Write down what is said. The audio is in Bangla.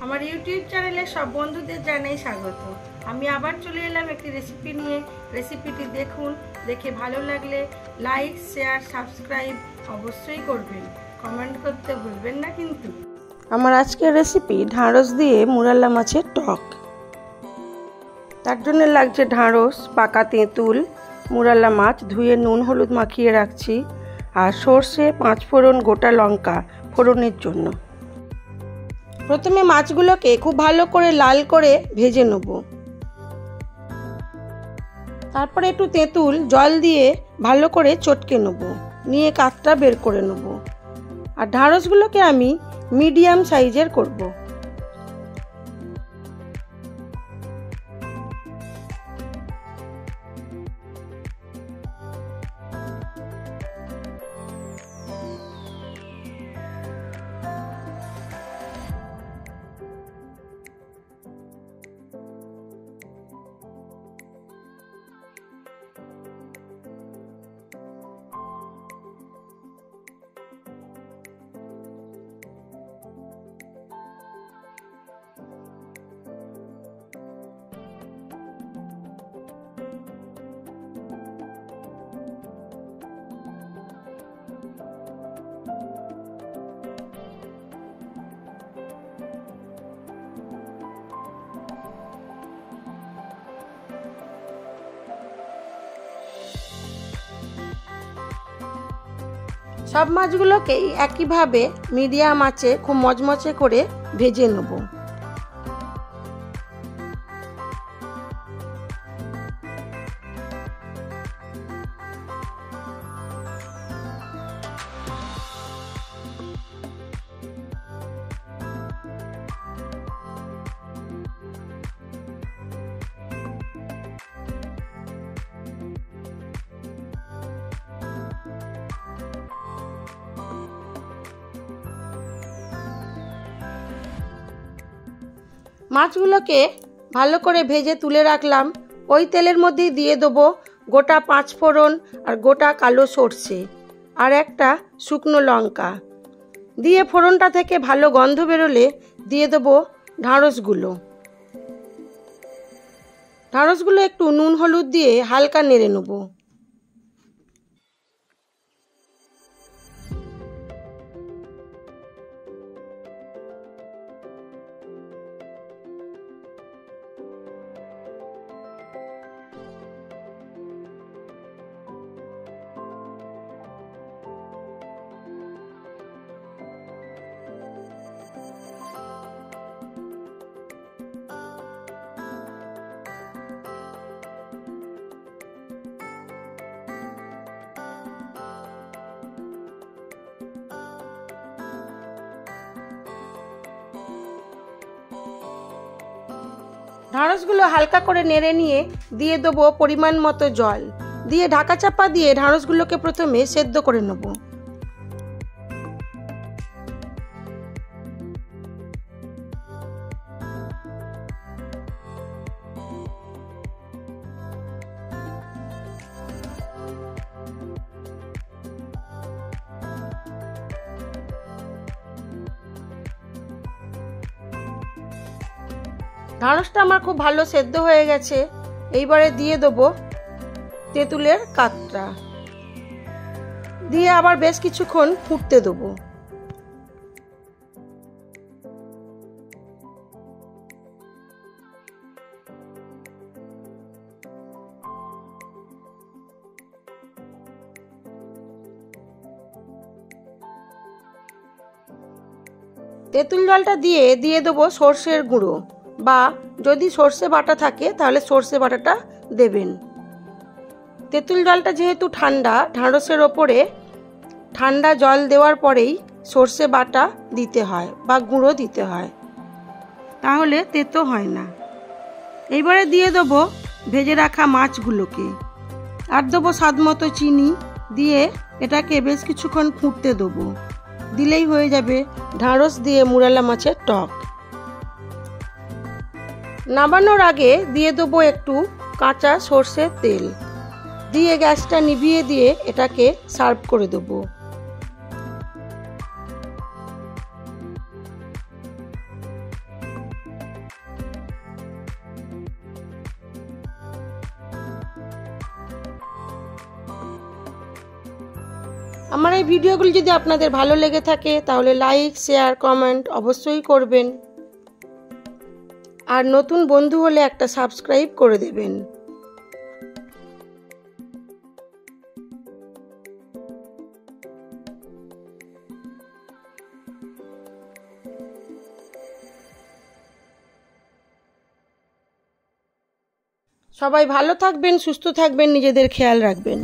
আমার ইউটিউব চ্যানেলে সব বন্ধুদের জানাই স্বাগত। আমি আবার চলে এলাম একটি রেসিপি নিয়ে। রেসিপিটি দেখুন, দেখে ভালো লাগলে লাইক, শেয়ার, সাবস্ক্রাইব অবশ্যই করবেন। কমেন্ট করতে ভুলবেন না কিন্তু। আমার আজকের রেসিপি ঢ্যাঁড়স দিয়ে মুরাল্লা মাছের টক। তার জন্য লাগছে ঢ্যাঁড়স, পাকা তেঁতুল, মুরাল্লা মাছ ধুয়ে নুন হলুদ মাখিয়ে রাখছি, আর সর্ষে, 5 ফোড়ন, গোটা লঙ্কা ফোড়নের জন্য। প্রথমে মাছগুলোকে খুব ভালো করে লাল করে ভেজে নেব। তারপরে একটু তেঁতুল জল দিয়ে ভালো করে চটকে নেব, নিয়ে কাতটা বের করে নেব। আর ঢ্যাঁড়সগুলোকে আমি মিডিয়াম সাইজের করব। সব মাছগুলোকেই একইভাবে মিডিয়াম আঁচে খুব মচমচে করে ভেজে নেব। মাছগুলোকে ভালো করে ভেজে তুলে রাখলাম। ওই তেলের মধ্যেই দিয়ে দেবো গোটা 5 ফোড়ন আর গোটা কালো সর্ষে আর একটা শুকনো লঙ্কা দিয়ে ফোড়নটা থেকে ভালো গন্ধ বেরোলে দিয়ে দেবো ঢ্যাঁড়সগুলো। ঢ্যাঁড়সগুলো একটু নুন হলুদ দিয়ে হালকা নেড়ে নেব। ঢ্যাঁড়সগুলো হালকা করে নেড়ে নিয়ে দিয়ে দেবো পরিমাণ মতো জল, দিয়ে ঢাকা চাপা দিয়ে ঢ্যাঁড়সগুলোকে প্রথমে সেদ্ধ করে নেব। ঢ্যাঁড়সটা আমার খুব ভালো সেদ্ধ হয়ে গেছে। এইবারে দিয়ে দেবো তেঁতুলের কাতটা, দিয়ে আবার বেশ কিছুক্ষণ ফুটতে দেবো। তেঁতুল জলটা দিয়ে দেবো সর্ষের গুঁড়ো, বা যদি সর্ষে বাটা থাকে তাহলে সর্ষে বাটাটা দেবেন। তেঁতুল জলটা যেহেতু ঠান্ডা, ঢ্যাঁড়সের ওপরে ঠান্ডা জল দেওয়ার পরেই সর্ষে বাটা দিতে হয় বা গুঁড়ো দিতে হয়, তাহলে তেতো হয় না। এইবারে দিয়ে দেবো ভেজে রাখা মাছগুলোকে, আর দেবো স্বাদ মতো চিনি, দিয়ে এটাকে বেশ কিছুক্ষণ ফুটতে দেবো। দিলেই হয়ে যাবে ঢ্যাঁড়স দিয়ে মুরাল্লা মাছের টক। নামানোর আগে দিয়ে দেবো একটু কাঁচা সর্ষের তেল, দিয়ে গ্যাসটা নিভিয়ে দিয়ে এটাকে সার্ভ করে দেবো। আমার এই ভিডিওগুলি যদি আপনাদের ভালো লেগে থাকে তাহলে লাইক, শেয়ার, কমেন্ট অবশ্যই করবেন। আর নতুন বন্ধু হলে একটা সাবস্ক্রাইব করে দেবেন। সবাই ভালো থাকবেন, সুস্থ থাকবেন, নিজেদের খেয়াল রাখবেন।